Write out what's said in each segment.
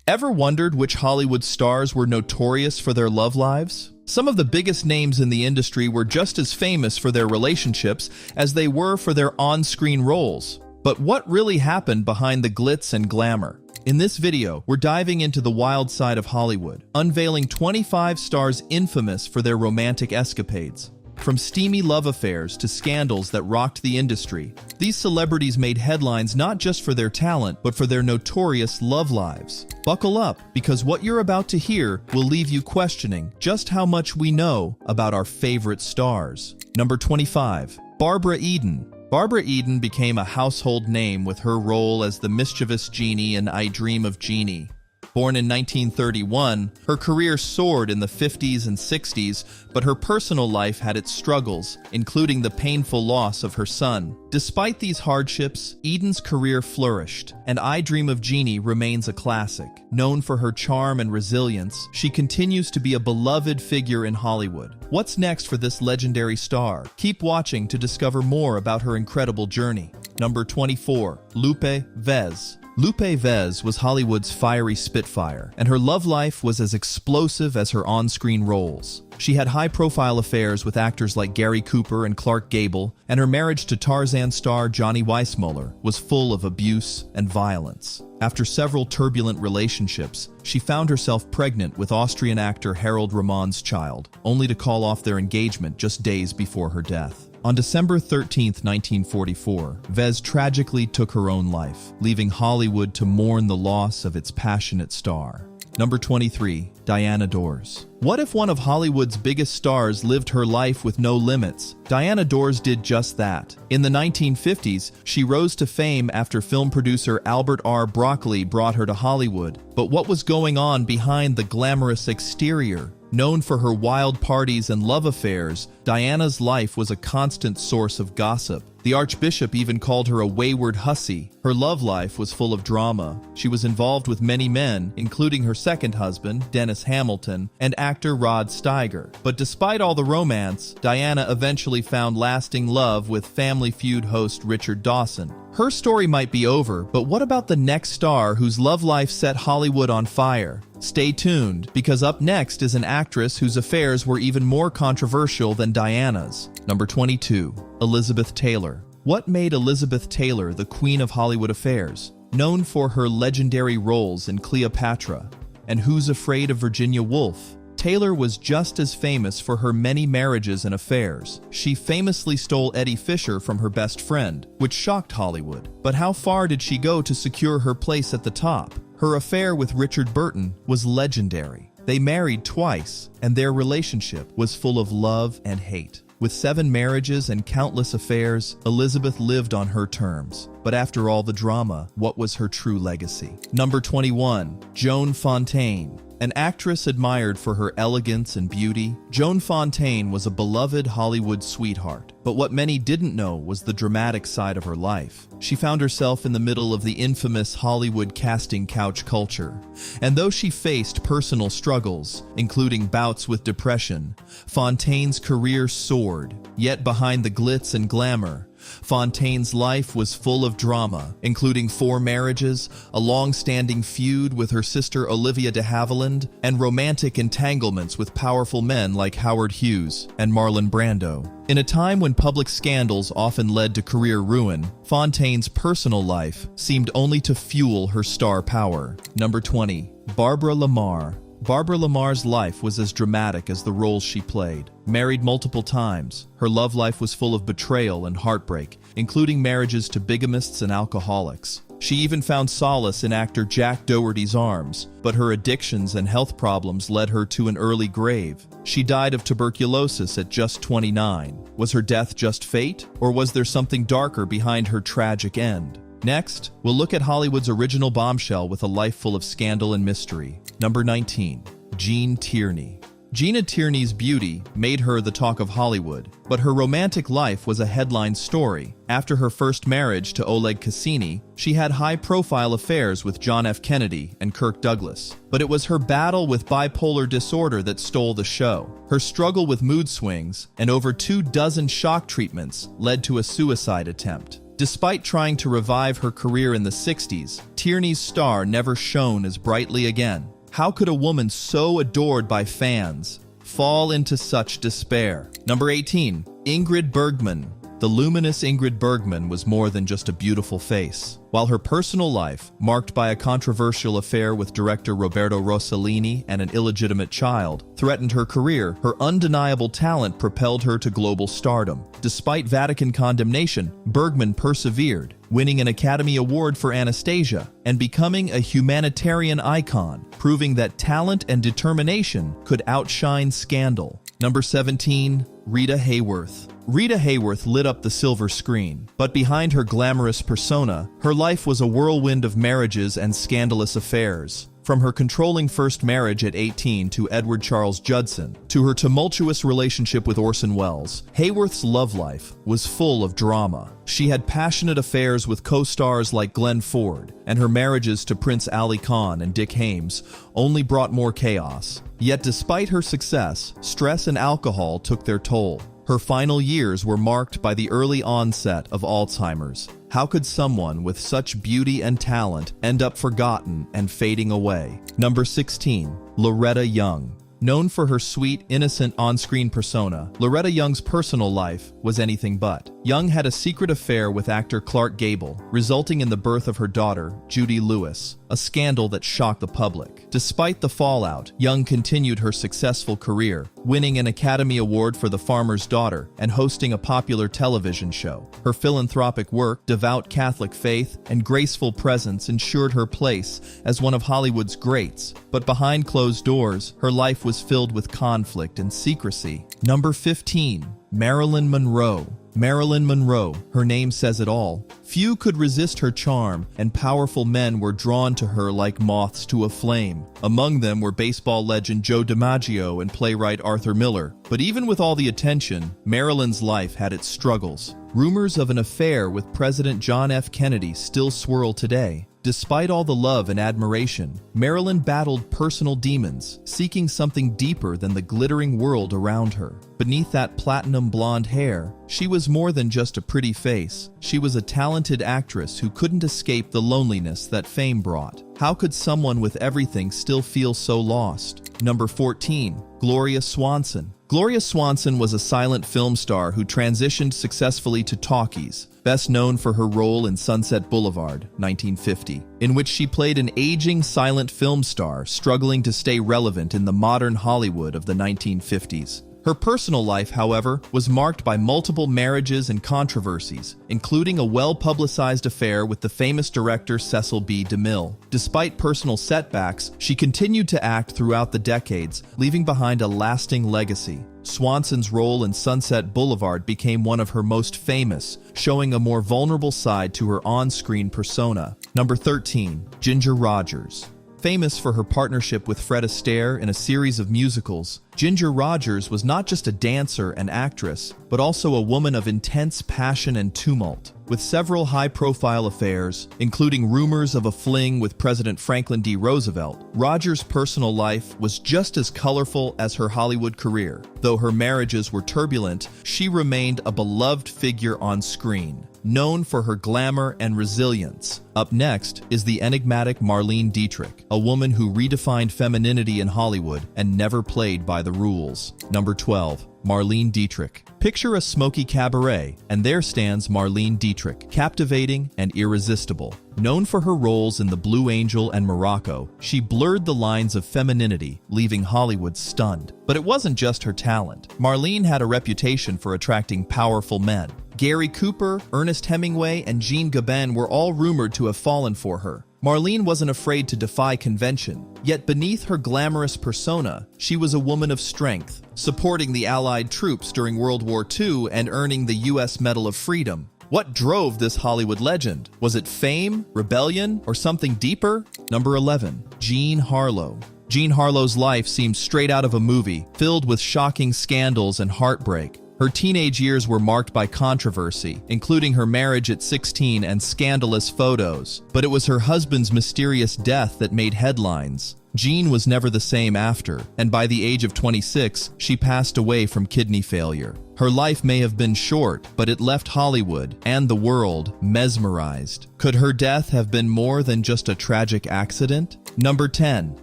Ever wondered which Hollywood stars were notorious for their love lives? Some of the biggest names in the industry were just as famous for their relationships as they were for their on-screen roles. But what really happened behind the glitz and glamour? In this video, we're diving into the wild side of Hollywood, unveiling 25 stars infamous for their romantic escapades. From steamy love affairs to scandals that rocked the industry, these celebrities made headlines not just for their talent, but for their notorious love lives. Buckle up, because what you're about to hear will leave you questioning just how much we know about our favorite stars. Number 25. Barbara Eden. Barbara Eden became a household name with her role as the mischievous Jeannie in I Dream of Jeannie. Born in 1931, her career soared in the 50s and 60s, but her personal life had its struggles, including the painful loss of her son. Despite these hardships, Eden's career flourished, and I Dream of Jeannie remains a classic. Known for her charm and resilience, she continues to be a beloved figure in Hollywood. What's next for this legendary star? Keep watching to discover more about her incredible journey. Number 24. Lupe Vez. Lupe Vez was Hollywood's fiery spitfire, and her love life was as explosive as her on-screen roles. She had high-profile affairs with actors like Gary Cooper and Clark Gable, and her marriage to Tarzan star Johnny Weissmuller was full of abuse and violence. After several turbulent relationships, she found herself pregnant with Austrian actor Harold Ramon's child, only to call off their engagement just days before her death. On December 13, 1944, Vez tragically took her own life, leaving Hollywood to mourn the loss of its passionate star. Number 23. Diana Dors. What if one of Hollywood's biggest stars lived her life with no limits? Diana Dors did just that. In the 1950s, she rose to fame after film producer Albert R. Broccoli brought her to Hollywood. But what was going on behind the glamorous exterior? Known for her wild parties and love affairs, Diana's life was a constant source of gossip. The Archbishop even called her a wayward hussy. Her love life was full of drama. She was involved with many men, including her second husband, Dennis Hamilton, and actor Rod Steiger. But despite all the romance, Diana eventually found lasting love with Family Feud host Richard Dawson. Her story might be over, but what about the next star whose love life set Hollywood on fire? Stay tuned, because up next is an actress whose affairs were even more controversial than Diana's. Number 22. Elizabeth Taylor. What made Elizabeth Taylor the queen of Hollywood affairs? Known for her legendary roles in Cleopatra and Who's Afraid of Virginia Woolf, Taylor was just as famous for her many marriages and affairs. She famously stole Eddie Fisher from her best friend, which shocked Hollywood. But how far did she go to secure her place at the top? Her affair with Richard Burton was legendary. They married twice, and their relationship was full of love and hate. With 7 marriages and countless affairs, Elizabeth lived on her terms. But after all the drama, what was her true legacy? Number 21. Joan Fontaine. An actress admired for her elegance and beauty, Joan Fontaine was a beloved Hollywood sweetheart. But what many didn't know was the dramatic side of her life. She found herself in the middle of the infamous Hollywood casting couch culture. And though she faced personal struggles, including bouts with depression, Fontaine's career soared. Yet behind the glitz and glamour, Fontaine's life was full of drama, including 4 marriages, a long-standing feud with her sister Olivia de Havilland, and romantic entanglements with powerful men like Howard Hughes and Marlon Brando. In a time when public scandals often led to career ruin, Fontaine's personal life seemed only to fuel her star power. Number 20. Barbara La Marr. Barbara La Marr's life was as dramatic as the roles she played. Married multiple times, her love life was full of betrayal and heartbreak, including marriages to bigamists and alcoholics. She even found solace in actor Jack Dougherty's arms, but her addictions and health problems led her to an early grave. She died of tuberculosis at just 29. Was her death just fate, or was there something darker behind her tragic end? Next, we'll look at Hollywood's original bombshell with a life full of scandal and mystery. Number 19. Gene Tierney. Gina Tierney's beauty made her the talk of Hollywood, but her romantic life was a headline story. After her first marriage to Oleg Cassini, she had high-profile affairs with John F. Kennedy and Kirk Douglas. But it was her battle with bipolar disorder that stole the show. Her struggle with mood swings and over 24 shock treatments led to a suicide attempt. Despite trying to revive her career in the 60s, Tierney's star never shone as brightly again. How could a woman so adored by fans fall into such despair? Number 18. Ingrid Bergman. The luminous Ingrid Bergman was more than just a beautiful face. While her personal life, marked by a controversial affair with director Roberto Rossellini and an illegitimate child, threatened her career, her undeniable talent propelled her to global stardom. Despite Vatican condemnation, Bergman persevered, winning an Academy Award for Anastasia and becoming a humanitarian icon, proving that talent and determination could outshine scandal. Number 17. Rita Hayworth. Rita Hayworth lit up the silver screen, but behind her glamorous persona, her life was a whirlwind of marriages and scandalous affairs. From her controlling first marriage at 18 to Edward Charles Judson, to her tumultuous relationship with Orson Welles, Hayworth's love life was full of drama. She had passionate affairs with co-stars like Glenn Ford, and her marriages to Prince Ali Khan and Dick Haymes only brought more chaos. Yet despite her success, stress and alcohol took their toll. Her final years were marked by the early onset of Alzheimer's. How could someone with such beauty and talent end up forgotten and fading away? Number 16. Loretta Young. Known for her sweet, innocent on-screen persona, Loretta Young's personal life was anything but. Young had a secret affair with actor Clark Gable, resulting in the birth of her daughter, Judy Lewis, a scandal that shocked the public. Despite the fallout, Young continued her successful career, winning an Academy Award for The Farmer's Daughter and hosting a popular television show. Her philanthropic work, devout Catholic faith, and graceful presence ensured her place as one of Hollywood's greats. But behind closed doors, her life was filled with conflict and secrecy. Number 15. Marilyn Monroe. Marilyn Monroe, her name says it all. Few could resist her charm, and powerful men were drawn to her like moths to a flame. Among them were baseball legend Joe DiMaggio and playwright Arthur Miller. But even with all the attention, Marilyn's life had its struggles. Rumors of an affair with President John F. Kennedy still swirl today. Despite all the love and admiration, Marilyn battled personal demons, seeking something deeper than the glittering world around her. Beneath that platinum blonde hair, she was more than just a pretty face. She was a talented actress who couldn't escape the loneliness that fame brought. How could someone with everything still feel so lost? Number 14. Gloria Swanson. Gloria Swanson was a silent film star who transitioned successfully to talkies, best known for her role in Sunset Boulevard, 1950, in which she played an aging silent film star struggling to stay relevant in the modern Hollywood of the 1950s. Her personal life, however, was marked by multiple marriages and controversies, including a well-publicized affair with the famous director Cecil B. DeMille. Despite personal setbacks, she continued to act throughout the decades, leaving behind a lasting legacy. Swanson's role in Sunset Boulevard became one of her most famous, showing a more vulnerable side to her on-screen persona. Number 13. Ginger Rogers. Famous for her partnership with Fred Astaire in a series of musicals, Ginger Rogers was not just a dancer and actress, but also a woman of intense passion and tumult. With several high-profile affairs, including rumors of a fling with President Franklin D. Roosevelt, Rogers' personal life was just as colorful as her Hollywood career. Though her marriages were turbulent, she remained a beloved figure on screen, known for her glamour and resilience. Up next is the enigmatic Marlene Dietrich, a woman who redefined femininity in Hollywood and never played by the rules. Number 12. Marlene Dietrich. Picture a smoky cabaret, and there stands Marlene Dietrich, captivating and irresistible. Known for her roles in The Blue Angel and Morocco, she blurred the lines of femininity, leaving Hollywood stunned. But it wasn't just her talent. Marlene had a reputation for attracting powerful men. Gary Cooper, Ernest Hemingway, and Jean Gabin were all rumored to have fallen for her. Marlene wasn't afraid to defy convention, yet beneath her glamorous persona, she was a woman of strength, supporting the Allied troops during World War II and earning the U.S. Medal of Freedom. What drove this Hollywood legend? Was it fame, rebellion, or something deeper? Number 11. Jean Harlow. Jean Harlow's life seems straight out of a movie, filled with shocking scandals and heartbreak. Her teenage years were marked by controversy, including her marriage at 16 and scandalous photos. But it was her husband's mysterious death that made headlines. Jean was never the same after, and by the age of 26, she passed away from kidney failure. Her life may have been short, but it left Hollywood and the world mesmerized. Could her death have been more than just a tragic accident? Number 10.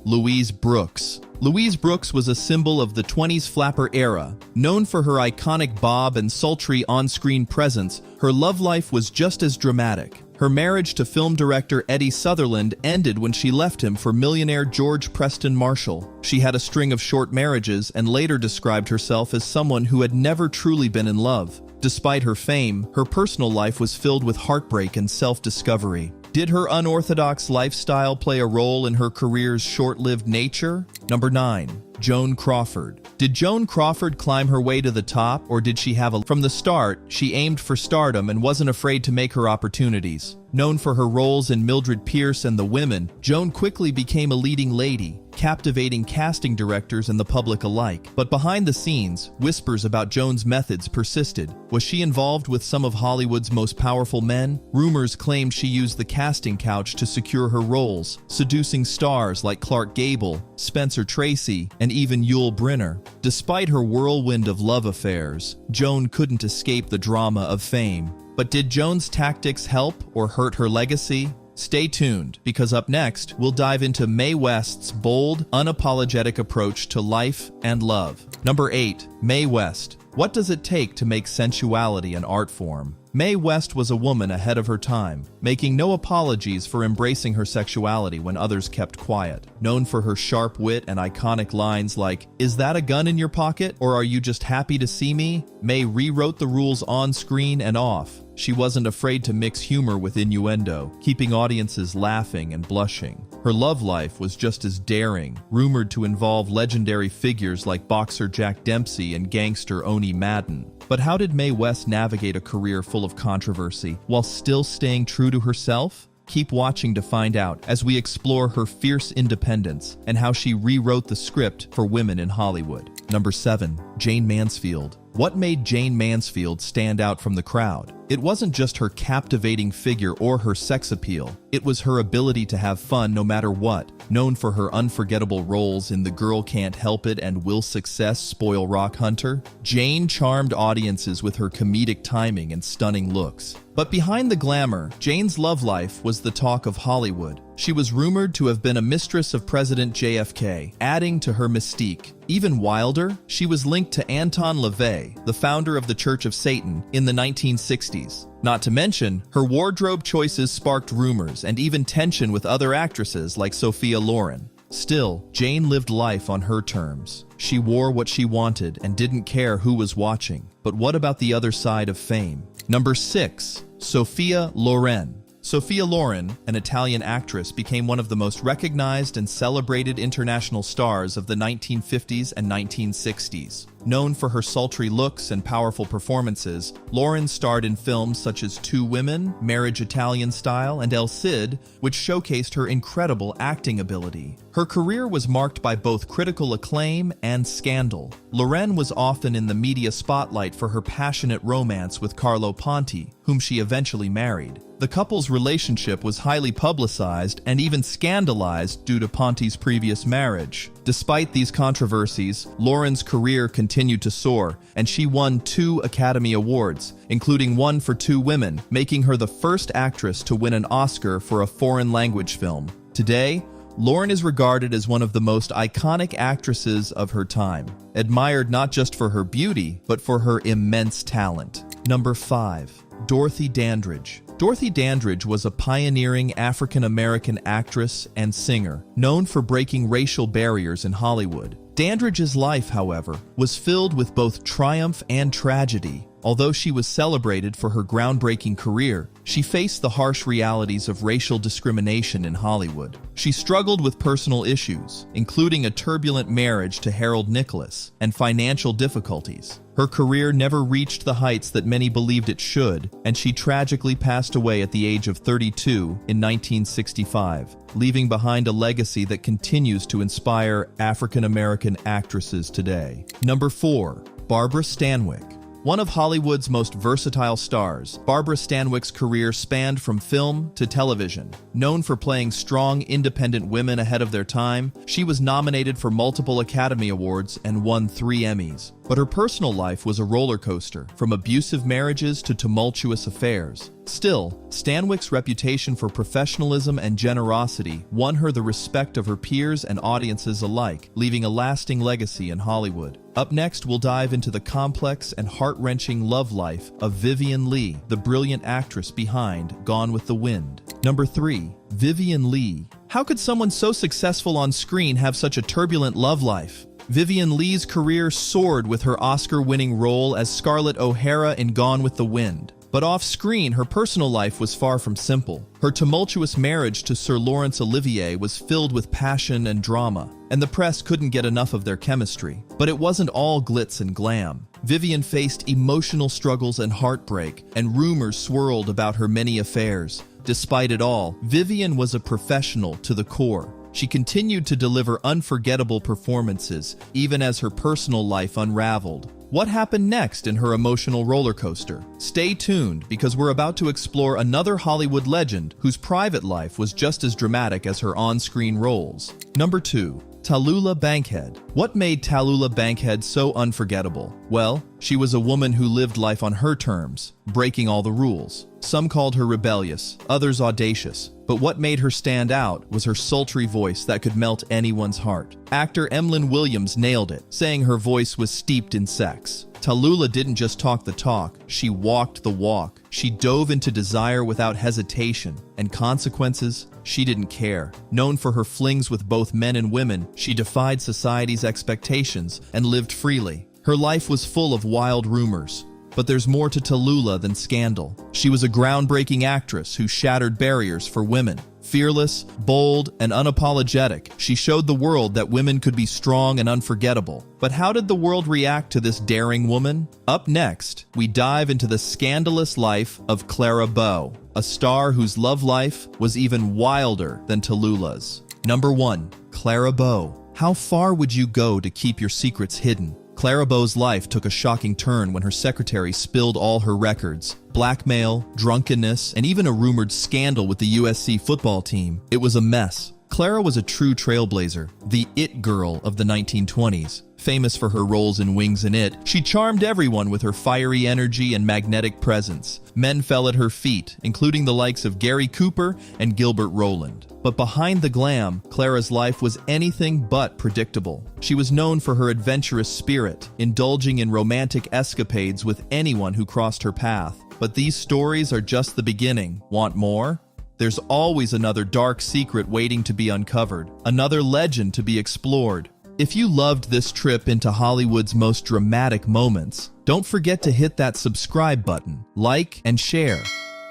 Louise Brooks. Louise Brooks was a symbol of the 20s flapper era. Known for her iconic bob and sultry on-screen presence, her love life was just as dramatic. Her marriage to film director Eddie Sutherland ended when she left him for millionaire George Preston Marshall. She had a string of short marriages and later described herself as someone who had never truly been in love. Despite her fame, her personal life was filled with heartbreak and self-discovery. Did her unorthodox lifestyle play a role in her career's short-lived nature? Number 9. Joan Crawford. Did Joan Crawford climb her way to the top, or did she have From the start, she aimed for stardom and wasn't afraid to make her opportunities. Known for her roles in Mildred Pierce and The Women, Joan quickly became a leading lady, captivating casting directors and the public alike. But behind the scenes, whispers about Joan's methods persisted. Was she involved with some of Hollywood's most powerful men? Rumors claimed she used the casting couch to secure her roles, seducing stars like Clark Gable, Spencer Tracy, and even Yul Brynner. Despite her whirlwind of love affairs, Joan couldn't escape the drama of fame. But did Joan's tactics help or hurt her legacy? Stay tuned, because up next, we'll dive into Mae West's bold, unapologetic approach to life and love. Number 8. Mae West. What does it take to make sensuality an art form? Mae West was a woman ahead of her time, making no apologies for embracing her sexuality when others kept quiet. Known for her sharp wit and iconic lines like, "Is that a gun in your pocket, or are you just happy to see me?" Mae rewrote the rules on screen and off. She wasn't afraid to mix humor with innuendo, keeping audiences laughing and blushing. Her love life was just as daring, rumored to involve legendary figures like boxer Jack Dempsey and gangster Oni Madden. But how did Mae West navigate a career full of controversy while still staying true to herself? Keep watching to find out as we explore her fierce independence and how she rewrote the script for women in Hollywood. Number 7. Jayne Mansfield. What made Jayne Mansfield stand out from the crowd? It wasn't just her captivating figure or her sex appeal. It was her ability to have fun no matter what. Known for her unforgettable roles in The Girl Can't Help It and Will Success Spoil Rock Hunter, Jayne charmed audiences with her comedic timing and stunning looks. But behind the glamour, Jayne's love life was the talk of Hollywood. She was rumored to have been a mistress of President JFK, adding to her mystique. Even wilder, she was linked to Anton LaVey, the founder of the Church of Satan, in the 1960s. Not to mention, her wardrobe choices sparked rumors and even tension with other actresses like Sophia Loren. Still, Jayne lived life on her terms. She wore what she wanted and didn't care who was watching. But what about the other side of fame? Number 6. Sophia Loren. Sophia Loren, an Italian actress, became one of the most recognized and celebrated international stars of the 1950s and 1960s. Known for her sultry looks and powerful performances, Loren starred in films such as Two Women, Marriage Italian Style, and El Cid, which showcased her incredible acting ability. Her career was marked by both critical acclaim and scandal. Loren was often in the media spotlight for her passionate romance with Carlo Ponti, whom she eventually married. The couple's relationship was highly publicized and even scandalized due to Ponti's previous marriage. Despite these controversies, Loren's career continued to soar, and she won 2 Academy Awards, including one for Two Women, making her the first actress to win an Oscar for a foreign language film. Today, Loren is regarded as one of the most iconic actresses of her time, admired not just for her beauty, but for her immense talent. Number 5. Dorothy Dandridge. Dorothy Dandridge was a pioneering African-American actress and singer, known for breaking racial barriers in Hollywood. Dandridge's life, however, was filled with both triumph and tragedy. Although she was celebrated for her groundbreaking career, she faced the harsh realities of racial discrimination in Hollywood. She struggled with personal issues, including a turbulent marriage to Harold Nicholas and financial difficulties. Her career never reached the heights that many believed it should, and she tragically passed away at the age of 32 in 1965, leaving behind a legacy that continues to inspire African-American actresses today. Number 4. Barbara Stanwyck. One of Hollywood's most versatile stars, Barbara Stanwyck's career spanned from film to television. Known for playing strong, independent women ahead of their time, she was nominated for multiple Academy Awards and won 3 Emmys. But her personal life was a roller coaster, from abusive marriages to tumultuous affairs. Still, Stanwyck's reputation for professionalism and generosity won her the respect of her peers and audiences alike, leaving a lasting legacy in Hollywood. Up next, we'll dive into the complex and heart-wrenching love life of Vivien Leigh, the brilliant actress behind Gone with the Wind. Number 3. Vivien Leigh. How could someone so successful on screen have such a turbulent love life? Vivien Leigh's career soared with her Oscar-winning role as Scarlett O'Hara in Gone with the Wind. But off-screen, her personal life was far from simple. Her tumultuous marriage to Sir Laurence Olivier was filled with passion and drama, and the press couldn't get enough of their chemistry. But it wasn't all glitz and glam. Vivien faced emotional struggles and heartbreak, and rumors swirled about her many affairs. Despite it all, Vivien was a professional to the core. She continued to deliver unforgettable performances, even as her personal life unraveled. What happened next in her emotional roller coaster? Stay tuned, because we're about to explore another Hollywood legend whose private life was just as dramatic as her on-screen roles. Number 2. Tallulah Bankhead. What made Tallulah Bankhead so unforgettable? Well, she was a woman who lived life on her terms, breaking all the rules. Some called her rebellious, others audacious. But what made her stand out was her sultry voice that could melt anyone's heart. Actor Emlyn Williams nailed it, saying her voice was steeped in sex. Tallulah didn't just talk the talk, she walked the walk. She dove into desire without hesitation, and consequences, she didn't care. Known for her flings with both men and women, she defied society's expectations and lived freely. Her life was full of wild rumors. But there's more to Tallulah than scandal. She was a groundbreaking actress who shattered barriers for women. Fearless, bold, and unapologetic, she showed the world that women could be strong and unforgettable. But how did the world react to this daring woman? Up next, we dive into the scandalous life of Clara Bow, a star whose love life was even wilder than Tallulah's. Number 1. Clara Bow. How far would you go to keep your secrets hidden? Clara Bow's life took a shocking turn when her secretary spilled all her records. Blackmail, drunkenness, and even a rumored scandal with the USC football team. It was a mess. Clara was a true trailblazer, the it girl of the 1920s. Famous for her roles in Wings and It, she charmed everyone with her fiery energy and magnetic presence. Men fell at her feet, including the likes of Gary Cooper and Gilbert Roland. But behind the glam, Clara's life was anything but predictable. She was known for her adventurous spirit, indulging in romantic escapades with anyone who crossed her path. But these stories are just the beginning. Want more? There's always another dark secret waiting to be uncovered, another legend to be explored. If you loved this trip into Hollywood's most dramatic moments, don't forget to hit that subscribe button, like, and share.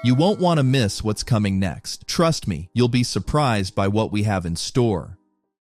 You won't want to miss what's coming next. Trust me, you'll be surprised by what we have in store.